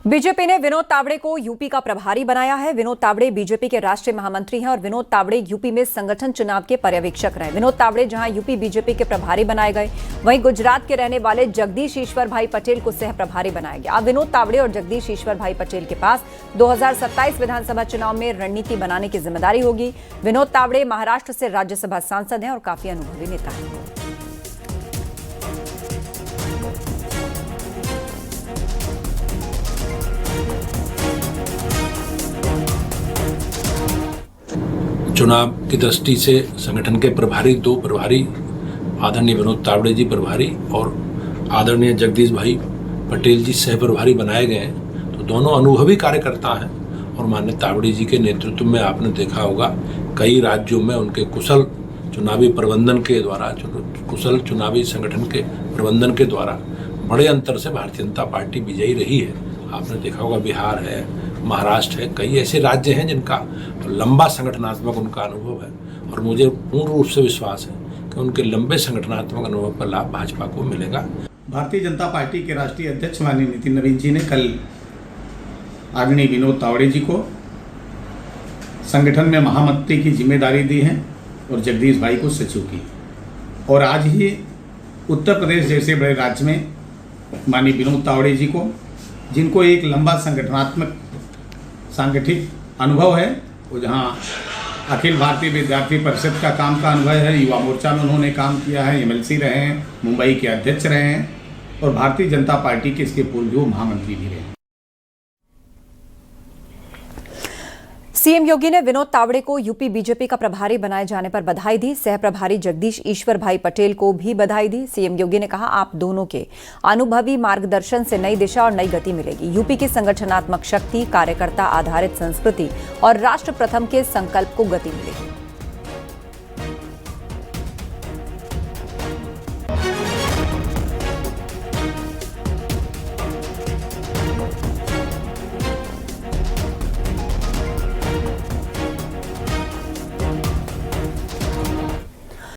BJP ने विनोद तावड़े को UP का प्रभारी बनाया है। विनोद तावड़े बीजेपी के राष्ट्रीय महामंत्री हैं और विनोद तावड़े यूपी में संगठन चुनाव के पर्यवेक्षक रहे। विनोद तावड़े जहां यूपी बीजेपी के प्रभारी बनाए गए, वहीं गुजरात के रहने वाले जगदीश ईश्वर भाई पटेल को सह प्रभारी बनाया गया। अब विनोद तावड़े और जगदीश ईश्वर भाई पटेल के पास 2027 विधानसभा चुनाव में रणनीति बनाने की जिम्मेदारी होगी। विनोद तावड़े महाराष्ट्र से राज्यसभा सांसद हैं और काफी अनुभवी नेता हैं। चुनाव की दृष्टि से संगठन के प्रभारी, दो प्रभारी आदरणीय विनोद तावड़े जी प्रभारी और आदरणीय जगदीश भाई पटेल जी सह प्रभारी बनाए गए हैं। तो दोनों अनुभवी कार्यकर्ता हैं और माननीय तावड़े जी के नेतृत्व में आपने देखा होगा कई राज्यों में उनके कुशल चुनावी प्रबंधन के द्वारा, कुशल चुनावी संगठन के प्रबंधन के द्वारा बड़े अंतर से भारतीय जनता पार्टी विजयी रही है। आपने देखा होगा बिहार है, महाराष्ट्र है, कई ऐसे राज्य हैं जिनका लंबा संगठनात्मक उनका अनुभव है और मुझे पूर्ण रूप से विश्वास है कि उनके लंबे संगठनात्मक अनुभव का लाभ भाजपा को मिलेगा। भारतीय जनता पार्टी के राष्ट्रीय अध्यक्ष माननीय नितिन नवीन जी ने कल आदरणीय विनोद तावड़े जी को संगठन में महामंत्री की जिम्मेदारी दी है और जगदीश भाई को सचिव की। और आज ही उत्तर प्रदेश जैसे बड़े राज्य में माननीय विनोद तावड़े जी को, जिनको एक लंबा सांगठिक अनुभव है, वो जहाँ अखिल भारतीय विद्यार्थी परिषद का काम का अनुभव है, युवा मोर्चा में उन्होंने काम किया है, एमएलसी रहे हैं, मुंबई के अध्यक्ष रहे हैं और भारतीय जनता पार्टी के इसके पूर्व भी वो महामंत्री भी रहे हैं। सीएम योगी ने विनोद तावड़े को यूपी बीजेपी का प्रभारी बनाए जाने पर बधाई दी। सह प्रभारी जगदीश ईश्वर भाई पटेल को भी बधाई दी। सीएम योगी ने कहा, आप दोनों के अनुभवी मार्गदर्शन से नई दिशा और नई गति मिलेगी। यूपी की संगठनात्मक शक्ति, कार्यकर्ता आधारित संस्कृति और राष्ट्र प्रथम के संकल्प को गति मिलेगी।